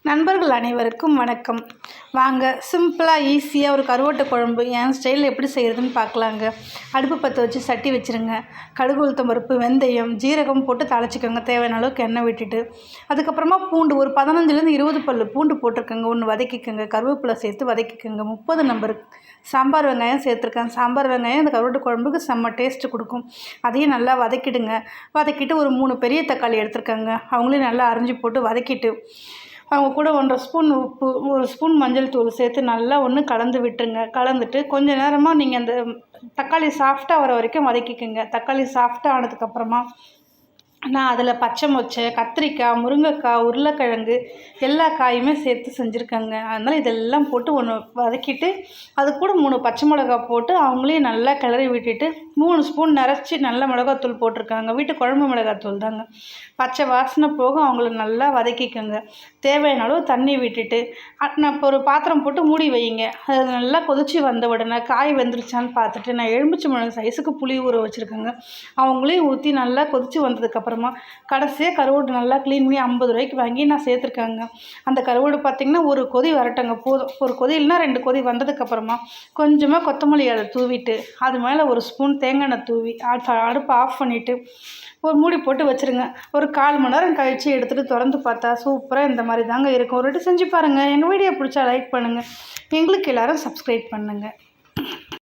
நண்பர்கள் அனைவருக்கும் வணக்கம். வாங்க சிம்பிளாக ஈஸியாக ஒரு கருவாட்டு குழம்பு என் ஸ்டைலில் எப்படி செய்கிறதுன்னு பார்க்கலாங்க. அடுப்பு பற்ற வச்சு சட்டி வச்சுருங்க. கடுகு, உளுத்தம் பருப்பு, வெந்தயம், ஜீரகம் போட்டு தாளிச்சிக்கோங்க. தேவையான அளவுக்கு எண்ணெய் விட்டுட்டு அதுக்கப்புறமா பூண்டு ஒரு 15லேருந்து 20 பல் பூண்டு போட்டிருக்கோங்க. ஒன்று வதக்கிக்கோங்க. கருவேப்பிலை சேர்த்து வதக்கிக்கோங்க. 30 நம்பர் சாம்பார் வெங்காயம் சேர்த்துருக்கேன். சாம்பார் வெங்காயம் இந்த கருவாட்டு குழம்புக்கு செம்ம டேஸ்ட்டு கொடுக்கும். அதையும் நல்லா வதக்கிடுங்க. வதக்கிட்டு ஒரு 3 பெரிய தக்காளி எடுத்துருக்காங்க. அவங்களையும் நல்லா அரிஞ்சு போட்டு வதக்கிட்டு அவங்க கூட 1.5 ஸ்பூன் உப்பு, 1 ஸ்பூன் மஞ்சள் தூள் சேர்த்து நல்லா கலந்து விட்டுருங்க. கலந்துட்டு கொஞ்சம் நேரமாக நீங்கள் அந்த தக்காளி சாஃப்டாக வர வரைக்கும் வதக்கிக்கோங்க. தக்காளி சாஃப்டாக ஆனதுக்கப்புறமா நான் அதில் பச்சை மொச்சை, கத்திரிக்காய், முருங்கைக்காய், உருளைக்கிழங்கு எல்லா காயுமே சேர்த்து செஞ்சுருக்கேங்க. அதனால் இதெல்லாம் போட்டு ஒன்று வதக்கிட்டு அது கூட 3 பச்சை மிளகா போட்டு அவங்களையும் நல்லா கிளறி விட்டுட்டு 3 ஸ்பூன் நிறச்சி நல்ல மிளகாத்தூள் போட்டிருக்காங்க. வீட்டு குழம்பு மிளகாத்தூள் தாங்க. பச்சை வாசனை போக அவங்கள நல்லா வதக்கிக்கோங்க. தேவையான அளவு தண்ணி விட்டுட்டு நான் இப்போ ஒரு பாத்திரம் போட்டு மூடி வைங்க. அது நல்லா கொதித்து வந்த உடனே காய் வெந்துருச்சான்னு பார்த்துட்டு நான் எலுமிச்சம்பழம் சைஸுக்கு புளி ஊற வச்சுருக்கேங்க. அவங்களையும் ஊற்றி நல்லா கொதித்து வந்ததுக்கப்புறமா கடைசியாக கருவாடு நல்லா க்ளீன் பண்ணி 50 ரூபாய்க்கு வாங்கி நான் சேர்த்துருக்காங்க. அந்த கருவாடு பார்த்திங்கன்னா ஒரு கொதி வரட்டங்க போதும். ஒரு கொதி இல்லைனா 2 கொதி வந்ததுக்கப்புறமா கொஞ்சமாக கொத்தமல்லி இலை தூவிட்டு அது மேலே 1 ஸ்பூன் தேங்காய் எண்ணெய் தூவி அடுப்பை ஆஃப் பண்ணிவிட்டு ஒரு மூடி போட்டு வச்சுருங்க. ஒரு 1/4 மணி நேரம் கழித்து எடுத்துகிட்டு திறந்து பார்த்தா சூப்பராக இந்த மாதிரி தாங்க இருக்கும். ஒரு வாட்டி செஞ்சு பாருங்கள். எங்கள் வீடியோ பிடிச்சா லைக் பண்ணுங்கள். எங்களுக்கு எல்லோரும் சப்ஸ்கிரைப் பண்ணுங்கள்.